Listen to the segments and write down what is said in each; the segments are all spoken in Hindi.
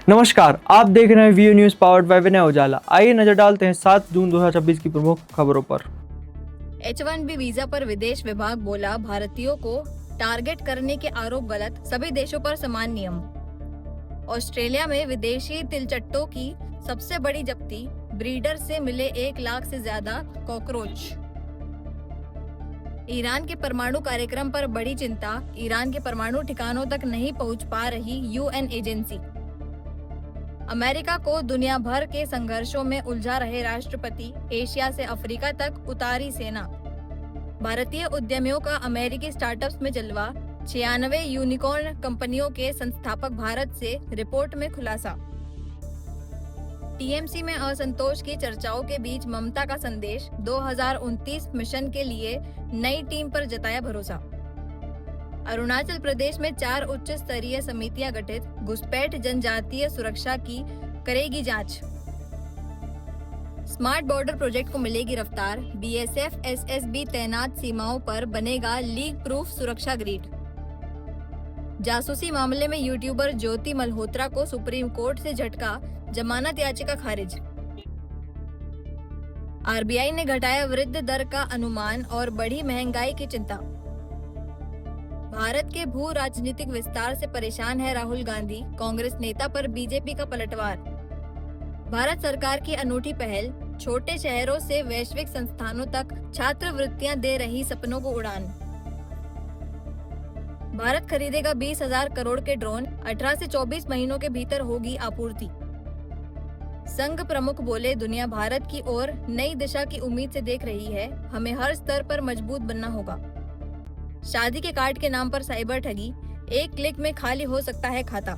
नमस्कार, आप देख रहे हैं वीओ न्यूज पावर्ड बाय विनय उजाला। आइए नजर डालते हैं 7 जून 2026 की प्रमुख खबरों पर। H1B वीजा पर विदेश विभाग बोला भारतीयों को टारगेट करने के आरोप गलत, सभी देशों पर समान नियम। ऑस्ट्रेलिया में विदेशी तिलचट्टों की सबसे बड़ी जब्ती, ब्रीडर से मिले 1 लाख से ज्यादा कॉकरोच। ईरान के परमाणु कार्यक्रम पर बड़ी चिंता, ईरान के परमाणु ठिकानों तक नहीं पहुंच पा रही यूएन एजेंसी। अमेरिका को दुनिया भर के संघर्षों में उलझा रहे राष्ट्रपति, एशिया से अफ्रीका तक उतारी सेना। भारतीय उद्यमियों का अमेरिकी स्टार्टअप्स में जलवा, 96 यूनिकॉर्न कंपनियों के संस्थापक भारत से, रिपोर्ट में खुलासा। टीएमसी में असंतोष की चर्चाओं के बीच ममता का संदेश, 2029 मिशन के लिए नई टीम पर जताया भरोसा। अरुणाचल प्रदेश में 4 उच्च स्तरीय समितियां गठित, घुसपैठ जनजातीय सुरक्षा की करेगी जांच। स्मार्ट बॉर्डर प्रोजेक्ट को मिलेगी रफ्तार, बीएसएफ एसएसबी तैनात सीमाओं पर बनेगा लीक प्रूफ सुरक्षा ग्रिड। जासूसी मामले में यूट्यूबर ज्योति मल्होत्रा को सुप्रीम कोर्ट से झटका, जमानत याचिका खारिज। आरबीआई ने घटाया वृद्धि दर का अनुमान और बढ़ी महंगाई की चिंता। भारत के भू राजनीतिक विस्तार से परेशान है राहुल गांधी, कांग्रेस नेता पर बीजेपी का पलटवार। भारत सरकार की अनूठी पहल, छोटे शहरों से वैश्विक संस्थानों तक छात्रवृत्तियां दे रही सपनों को उड़ान। भारत खरीदेगा 20,000 करोड़ के ड्रोन, 18 से 24 महीनों के भीतर होगी आपूर्ति। संघ प्रमुख बोले, दुनिया भारत की ओर नई दिशा की उम्मीद से देख रही है, हमें हर स्तर पर मजबूत बनना होगा। शादी के कार्ड के नाम पर साइबर ठगी, 1 क्लिक में खाली हो सकता है खाता।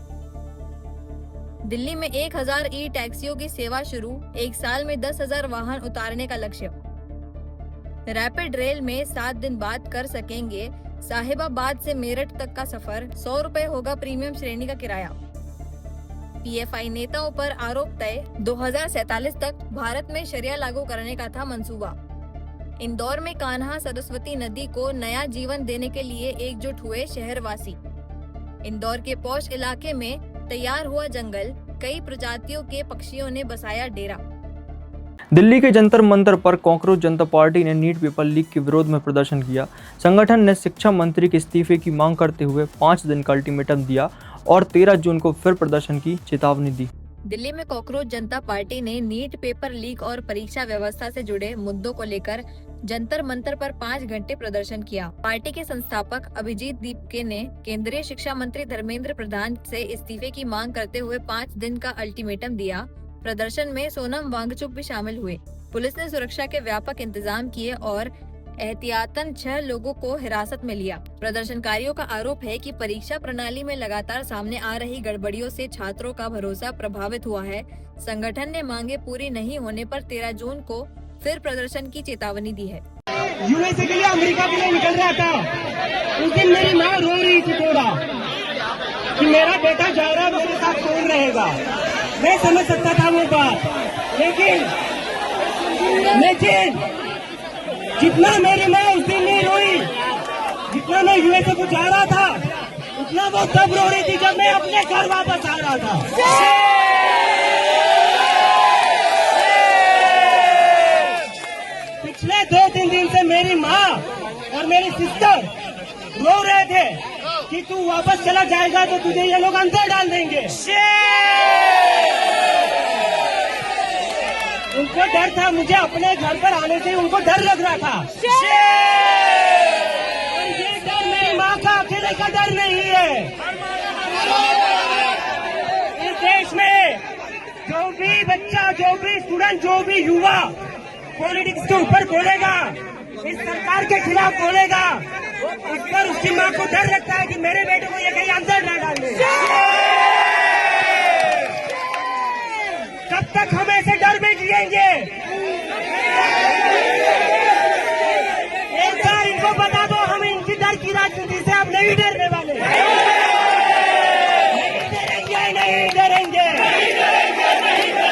दिल्ली में 1000 ई टैक्सियों की सेवा शुरू, 1 साल में 10,000 वाहन उतारने का लक्ष्य। रैपिड रेल में 7 दिन बाद कर सकेंगे साहिबाबाद से मेरठ तक का सफर, 100 रुपए होगा प्रीमियम श्रेणी का किराया। पीएफआई नेताओं पर आरोप तय, 2047 तक भारत में शरिया लागू करने का था मंसूबा। इंदौर में कान्हा सरस्वती नदी को नया जीवन देने के लिए एकजुट हुए शहरवासी। इंदौर के पौष इलाके में तैयार हुआ जंगल, कई प्रजातियों के पक्षियों ने बसाया डेरा। दिल्ली के जंतर मंतर पर कांग्रेस जनता पार्टी ने नीट पेपर लीक के विरोध में प्रदर्शन किया। संगठन ने शिक्षा मंत्री के इस्तीफे की मांग करते हुए 5 दिन का अल्टीमेटम दिया और 13 जून को फिर प्रदर्शन की चेतावनी दी। दिल्ली में कांग्रेस जनता पार्टी ने नीट पेपर लीक और परीक्षा व्यवस्था से जुड़े मुद्दों को लेकर जंतर मंतर पर 5 घंटे प्रदर्शन किया। पार्टी के संस्थापक अभिजीत दीपके ने केंद्रीय शिक्षा मंत्री धर्मेंद्र प्रधान से इस्तीफे की मांग करते हुए 5 दिन का अल्टीमेटम दिया। प्रदर्शन में सोनम वांगचुक भी शामिल हुए। पुलिस ने सुरक्षा के व्यापक इंतजाम किए और एहतियातन 6 लोगों को हिरासत में लिया। प्रदर्शनकारियों का आरोप है कि परीक्षा प्रणाली में लगातार सामने आ रही गड़बड़ियों से छात्रों का भरोसा प्रभावित हुआ है। संगठन ने मांगे पूरी नहीं होने पर 13 जून को फिर प्रदर्शन की चेतावनी दी है। यूएसए के लिए, अमेरिका के लिए निकल रहा था, उस दिन मेरी माँ रो रही थी थोड़ा कि मेरा बेटा जा रहा, मेरे साथ कौन रहेगा। मैं समझ सकता था वो बात, लेकिन जितना मेरी माँ उस दिन नहीं रोई, जितना मैं यूएसए को जा रहा था, उतना वो तब रो रही थी जब मैं अपने घर वापस आ रहा था। पिछले 2-3 दिन से मेरी माँ और मेरी सिस्टर रो रहे थे कि तू वापस चला जाएगा तो तुझे ये लोग अंदर डाल देंगे। उनको डर था, मुझे अपने घर पर आने से उनको डर लग रहा था। और ये डर मेरी माँ का अकेले का डर नहीं है। इस देश में जो भी बच्चा, जो भी स्टूडेंट, जो भी युवा पॉलिटिक्स के ऊपर बोलेगा, इस सरकार के खिलाफ बोलेगा, उस पर उसकी माँ को डर लगता है कि मेरे बेटे को ये कहीं अंदर न डाल दे। कब तक हम ऐसे डर में जिएंगे? एक बार इनको बता दो, हम इनकी डर की राजनीति से अब नहीं डरने वाले। नहीं डरेंगे, नहीं डरेंगे,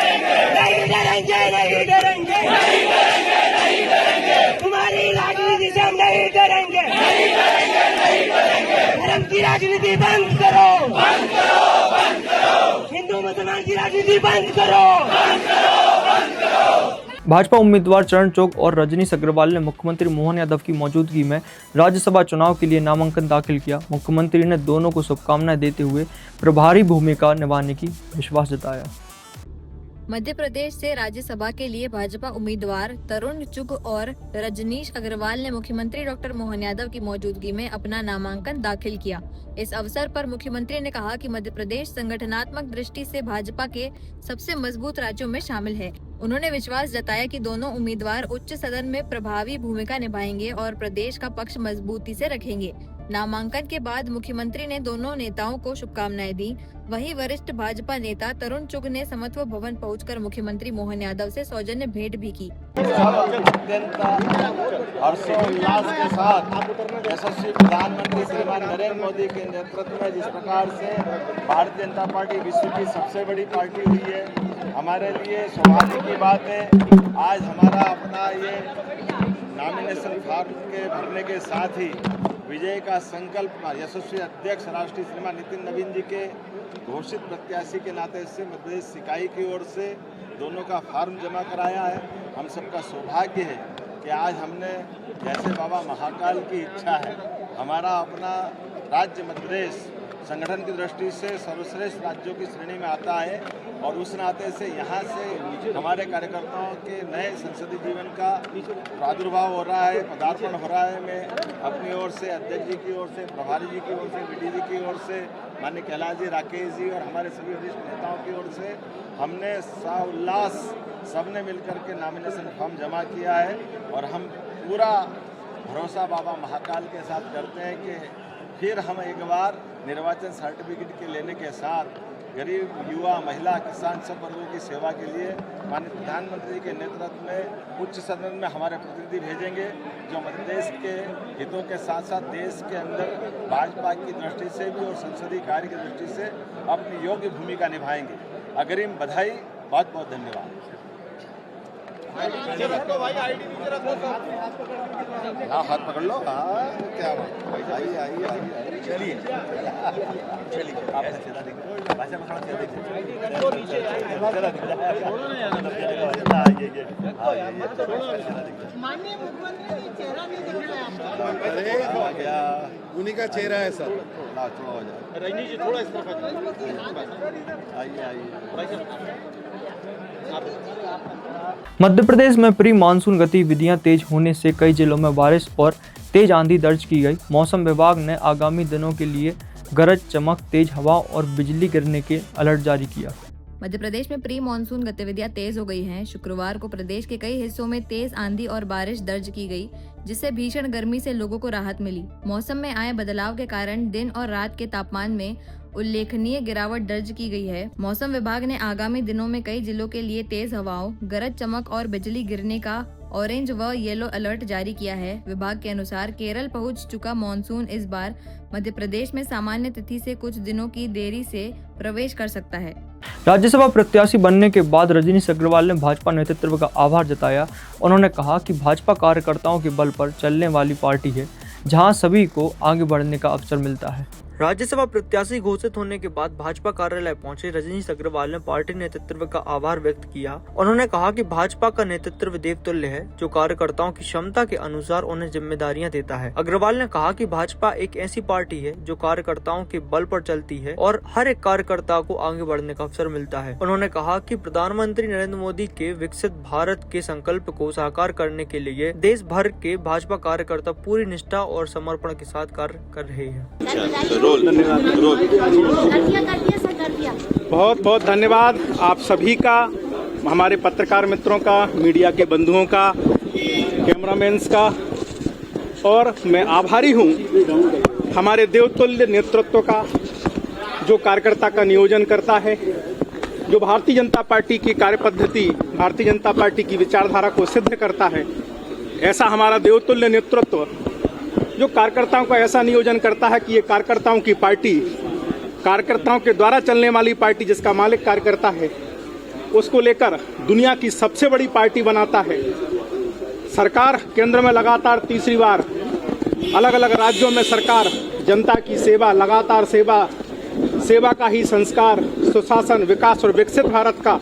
नहीं डरेंगे, नहीं डरेंगे, नहीं डरेंगे। तुम्हारी राजनीति से हम नहीं डरेंगे, नहीं डरेंगे, नहीं डरेंगे। धर्म की राजनीति बंद करो, बंद करो, बंद करो। हिंदू मुसलमान की राजनीति बंद करो। भाजपा उम्मीदवार चरण चौक और रजनीश अग्रवाल ने मुख्यमंत्री मोहन यादव की मौजूदगी में राज्यसभा चुनाव के लिए नामांकन दाखिल किया। मुख्यमंत्री ने दोनों को शुभकामनाएं देते हुए प्रभारी भूमिका निभाने की विश्वास जताया। मध्य प्रदेश से राज्यसभा के लिए भाजपा उम्मीदवार तरुण चुग और रजनीश अग्रवाल ने मुख्यमंत्री डॉक्टर मोहन यादव की मौजूदगी में अपना नामांकन दाखिल किया। इस अवसर पर मुख्यमंत्री ने कहा कि मध्य प्रदेश संगठनात्मक दृष्टि से भाजपा के सबसे मजबूत राज्यों में शामिल है। उन्होंने विश्वास जताया कि दोनों उम्मीदवार उच्च सदन में प्रभावी भूमिका निभाएंगे और प्रदेश का पक्ष मजबूती से रखेंगे। नामांकन के बाद मुख्यमंत्री ने दोनों नेताओं को शुभकामनाएं दी। वहीं वरिष्ठ भाजपा नेता तरुण चुग ने समत्व भवन पहुंचकर मुख्यमंत्री मोहन यादव से सौजन्य भेंट भी की। अत्यंत हर्षोल्लास के साथ यशस्वी प्रधानमंत्री श्रीमान नरेंद्र मोदी के नेतृत्व में जिस प्रकार से भारतीय जनता पार्टी विश्व की सबसे बड़ी पार्टी हुई है, हमारे लिए सौभाग्य की बात है। आज हमारा अपना ये नॉमिनेशन फॉर्म के भरने के साथ ही विजय का संकल्प यशस्वी अध्यक्ष राष्ट्रीय श्रीमान नितिन नवीन जी के घोषित प्रत्याशी के नाते से मध्य प्रदेश इकाई की ओर से दोनों का फॉर्म जमा कराया है। हम सबका सौभाग्य है कि आज हमने जैसे बाबा महाकाल की इच्छा है, हमारा अपना राज्य मध्य प्रदेश संगठन की दृष्टि से सर्वश्रेष्ठ राज्यों की श्रेणी में आता है और उस नाते से यहाँ से हमारे कार्यकर्ताओं के नए संसदीय जीवन का प्रादुर्भाव हो रहा है, पदार्पण हो रहा है। मैं अपनी ओर से अध्यक्ष जी की ओर से, प्रभारी जी की ओर से, बीडी जी की ओर से, माननीय कैलाश जी, राकेश जी और हमारे सभी वरिष्ठ नेताओं की ओर से हमने उल्लास सबने मिलकर के नॉमिनेशन फॉर्म जमा किया है और हम पूरा भरोसा बाबा महाकाल के साथ करते हैं कि फिर हम एक बार निर्वाचन सर्टिफिकेट के लेने के साथ गरीब, युवा, महिला, किसान सब वर्गों की सेवा के लिए माननीय प्रधानमंत्री के नेतृत्व में उच्च सदन में हमारे प्रतिनिधि भेजेंगे, जो मध्य प्रदेश के हितों के साथ साथ देश के अंदर भाजपा की दृष्टि से भी और संसदीय कार्य की दृष्टि से अपनी योग्य भूमिका निभाएंगे। अग्रिम बधाई, बहुत बहुत धन्यवाद। हाँ, हाथ पकड़ लो। हाँ, क्या बात, आइए आइए आइए, चलिए चलिए, आपका चेहरा देखिए, भाषा में थोड़ा चेहरा देखिए, माननीय मुख्यमंत्री जी चेहरा नहीं दिख रहा है आपका। अरे आ गया, उन्हीं का चेहरा है सर। ना थोड़ा हो जाए, रजनी जी थोड़ा इस तरफ आइए आइए। मध्य प्रदेश में प्री मानसून गतिविधियां तेज होने से कई जिलों में बारिश और तेज आंधी दर्ज की गई। मौसम विभाग ने आगामी दिनों के लिए गरज चमक, तेज हवा और बिजली गिरने के अलर्ट जारी किया। मध्य प्रदेश में प्री मानसून गतिविधियां तेज हो गई हैं। शुक्रवार को प्रदेश के कई हिस्सों में तेज आंधी और बारिश दर्ज की गई, जिससे भीषण गर्मी से लोगों को राहत मिली। मौसम में आए बदलाव के कारण दिन और रात के तापमान में उल्लेखनीय गिरावट दर्ज की गई है। मौसम विभाग ने आगामी दिनों में कई जिलों के लिए तेज हवाओं, गरज चमक और बिजली गिरने का ऑरेंज व येलो अलर्ट जारी किया है। विभाग के अनुसार केरल पहुंच चुका मानसून इस बार मध्य प्रदेश में सामान्य तिथि से कुछ दिनों की देरी से प्रवेश कर सकता है। राज्यसभा प्रत्याशी बनने के बाद रजनीश अग्रवाल ने भाजपा नेतृत्व का आभार जताया। उन्होंने कहा कि भाजपा कार्यकर्ताओं के बल पर चलने वाली पार्टी है, जहां सभी को आगे बढ़ने का अवसर मिलता है। राज्यसभा प्रत्याशी घोषित होने के बाद भाजपा कार्यालय पहुंचे रजनीश अग्रवाल ने पार्टी नेतृत्व का आभार व्यक्त किया। उन्होंने कहा कि भाजपा का नेतृत्व देवतुल्य है, जो कार्यकर्ताओं की क्षमता के अनुसार उन्हें जिम्मेदारियां देता है। अग्रवाल ने कहा कि भाजपा एक ऐसी पार्टी है जो कार्यकर्ताओं के बल पर चलती है और हर एक कार्यकर्ता को आगे बढ़ने का अवसर मिलता है। उन्होंने कहा कि प्रधानमंत्री नरेंद्र मोदी के विकसित भारत के संकल्प को साकार करने के लिए देश भर के भाजपा कार्यकर्ता पूरी निष्ठा और समर्पण के साथ कार्य कर रहे हैं। बहुत बहुत धन्यवाद आप सभी का, हमारे पत्रकार मित्रों का, मीडिया के बंधुओं का, कैमरामैन्स का, और मैं आभारी हूं हमारे देवतुल्य नेतृत्व का, जो कार्यकर्ता का नियोजन करता है, जो भारतीय जनता पार्टी की कार्यपद्धति, भारतीय जनता पार्टी की विचारधारा को सिद्ध करता है। ऐसा हमारा देवतुल्य नेतृत्व जो कार्यकर्ताओं का ऐसा नियोजन करता है कि ये कार्यकर्ताओं की पार्टी, कार्यकर्ताओं के द्वारा चलने वाली पार्टी, जिसका मालिक कार्यकर्ता है, उसको लेकर दुनिया की सबसे बड़ी पार्टी बनाता है। सरकार केंद्र में लगातार तीसरी बार, अलग अलग राज्यों में सरकार जनता की सेवा, लगातार सेवा, सेवा का ही संस्कार, सुशासन, विकास और विकसित भारत का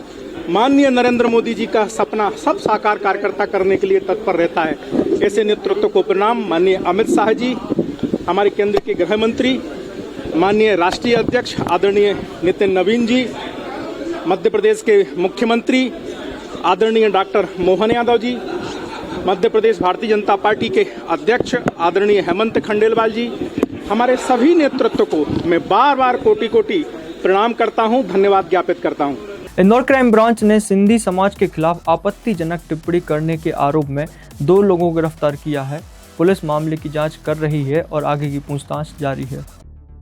माननीय नरेंद्र मोदी जी का सपना सब साकार कार्यकर्ता करने के लिए तत्पर रहता है। ऐसे नेतृत्व को प्रणाम। माननीय अमित शाह जी, हमारे केंद्र के गृह मंत्री, माननीय राष्ट्रीय अध्यक्ष आदरणीय नितिन नवीन जी, मध्य प्रदेश के मुख्यमंत्री आदरणीय डॉक्टर मोहन यादव जी, मध्य प्रदेश भारतीय जनता पार्टी के अध्यक्ष आदरणीय हेमंत खंडेलवाल जी, हमारे सभी नेतृत्व को मैं बार बार कोटि कोटि प्रणाम करता हूं, धन्यवाद ज्ञापित करता हूं। इंदौर क्राइम ब्रांच ने सिंधी समाज के खिलाफ आपत्तिजनक टिप्पणी करने के आरोप में 2 लोगों को गिरफ्तार किया है। पुलिस मामले की जांच कर रही है और आगे की पूछताछ जारी है।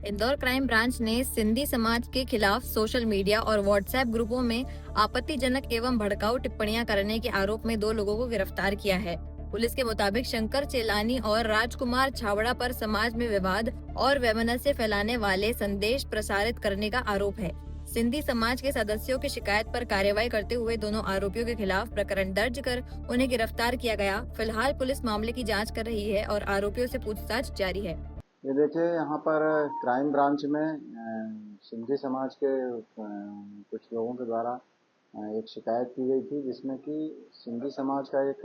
इंदौर क्राइम ब्रांच ने सिंधी समाज के खिलाफ सोशल मीडिया और व्हाट्सएप ग्रुपों में आपत्तिजनक एवं भड़काऊ टिप्पणियां करने के आरोप में 2 लोगों को गिरफ्तार किया है। पुलिस के मुताबिक शंकर चेलानी और राजकुमार छाबड़ा पर समाज में विवाद और वैमनस्य फैलाने वाले संदेश प्रसारित करने का आरोप है। सिंधी समाज के सदस्यों की शिकायत पर कार्रवाई करते हुए दोनों आरोपियों के खिलाफ प्रकरण दर्ज कर उन्हें गिरफ्तार किया गया। फिलहाल पुलिस मामले की जांच कर रही है और आरोपियों से पूछताछ जारी है। ये देखिए, यहाँ पर क्राइम ब्रांच में सिंधी समाज के कुछ लोगों के द्वारा एक शिकायत की गई थी, जिसमें कि सिंधी समाज का एक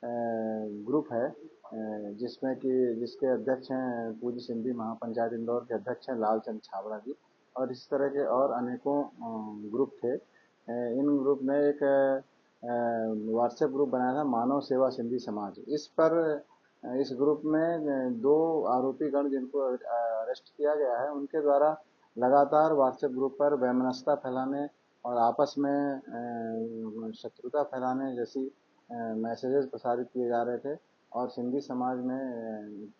ग्रुप है जिसमें कि जिसके अध्यक्ष हैं पूज्य सिंधी महापंचायत इंदौर के अध्यक्ष हैं लालचंद छाबड़ा जी, और इस तरह के और अनेकों ग्रुप थे। इन ग्रुप ने एक व्हाट्सएप ग्रुप बनाया था, मानव सेवा सिंधी समाज। इस ग्रुप में 2 आरोपीगण जिनको अरेस्ट किया गया है, उनके द्वारा लगातार व्हाट्सएप ग्रुप पर वैमनस्यता फैलाने और आपस में शत्रुता फैलाने जैसी मैसेजेस प्रसारित किए जा रहे थे और सिंधी समाज में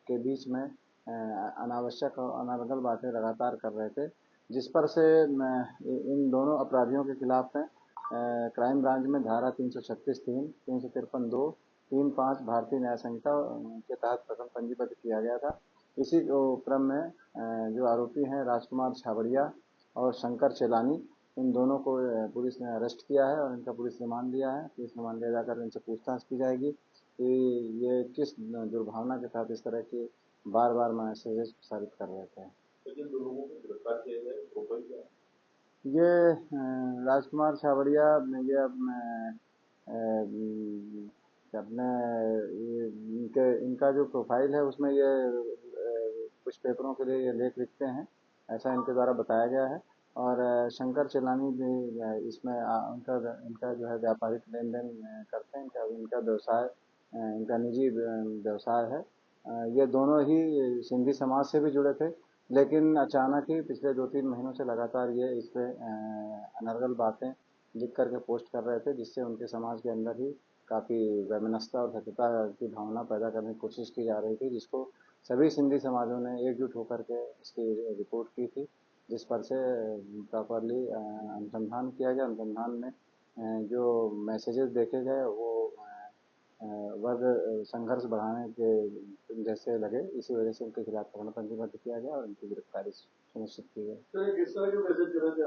के बीच में अनावश्यक और अनर्गल बातें लगातार कर रहे थे, जिस पर से इन दोनों अपराधियों के खिलाफ में क्राइम ब्रांच में धारा 336(3), 353(2), 3(5) भारतीय न्याय संहिता के तहत प्रकरण पंजीबद्ध किया गया था। इसी क्रम में जो आरोपी हैं राजकुमार छाबड़िया और शंकर चेलानी, इन दोनों को पुलिस ने अरेस्ट किया है और इनका पुलिस रिमांड लिया है। पुलिस रिमांड लिया जाकर इनसे पूछताछ की जाएगी कि ये किस दुर्भावना के साथ इस तरह की बार बार मैसेजेस प्रसारित कर रहे थे। ये राजकुमार छाबड़िया ये इनका जो प्रोफाइल है उसमें ये कुछ पेपरों के लिए ये लेख लिखते हैं, ऐसा इनके द्वारा बताया गया है। और शंकर चेलानी भी इसमें इनका जो है व्यापारिक लेन देन करते हैं, इनका व्यवसाय, इनका निजी व्यवसाय है। ये दोनों ही सिंधी समाज से भी जुड़े थे, लेकिन अचानक ही पिछले 2-3 महीनों से लगातार ये इस पर अनर्गल बातें लिख करके पोस्ट कर रहे थे, जिससे उनके समाज के अंदर ही काफ़ी वैमनस्यता और शत्रुता की भावना पैदा करने की कोशिश की जा रही थी, जिसको सभी सिंधी समाजों ने एकजुट होकर के इसकी रिपोर्ट की थी, जिस पर से प्रॉपरली अनुसंधान किया गया। अनुसंधान में जो मैसेजेस देखे गए वो वर्ग संघर्ष बढ़ाने के जैसे लगे, इसी वजह से उनके खिलाफ प्रकरण पंजीबद्ध किया गया और उनकी गिरफ्तारी सुनिश्चित की गई। किस तरह के मैसेज कर रहे थे?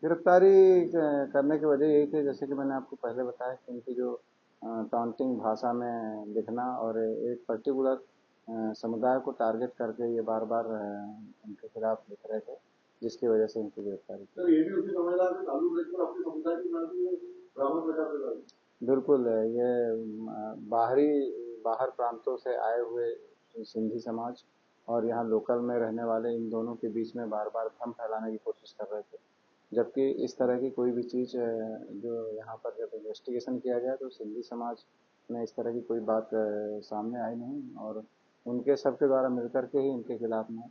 गिरफ्तारी करने की वजह यही थी, जैसे कि मैंने आपको पहले बताया कि उनकी जो टॉन्टिंग भाषा में लिखना और एक पर्टिकुलर समुदाय को टारगेट करके ये बार बार उनके खिलाफ लिख रहे थे, जिसकी वजह से उनकी गिरफ्तारी की। ये भी उसी समुदाय के चालू लेकर अपने समुदाय की ब्राह्मण प्रकार से। बिल्कुल, ये बाहर प्रांतों से आए हुए सिंधी समाज और यहाँ लोकल में रहने वाले, इन दोनों के बीच में बार बार भ्रम फैलाने की कोशिश कर रहे थे, जबकि इस तरह की कोई भी चीज़ जो यहाँ पर जब इन्वेस्टिगेशन किया गया तो सिंधी समाज में इस तरह की कोई बात सामने आई नहीं, और उनके सबके द्वारा मिलकर के ही इनके खिलाफ में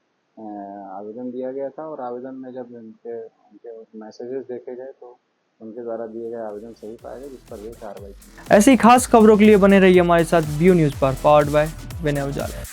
आवेदन दिया गया था। और आवेदन में जब उनके मैसेजेस देखे गए तो उनके द्वारा दिए गए आवेदन सही पाए गए, जिस पर ये कार्रवाई की। ऐसी खास खबरों के लिए बने रहिए हमारे साथ व्यू न्यूज़ पर, पावर्ड बाय विनय उजाला।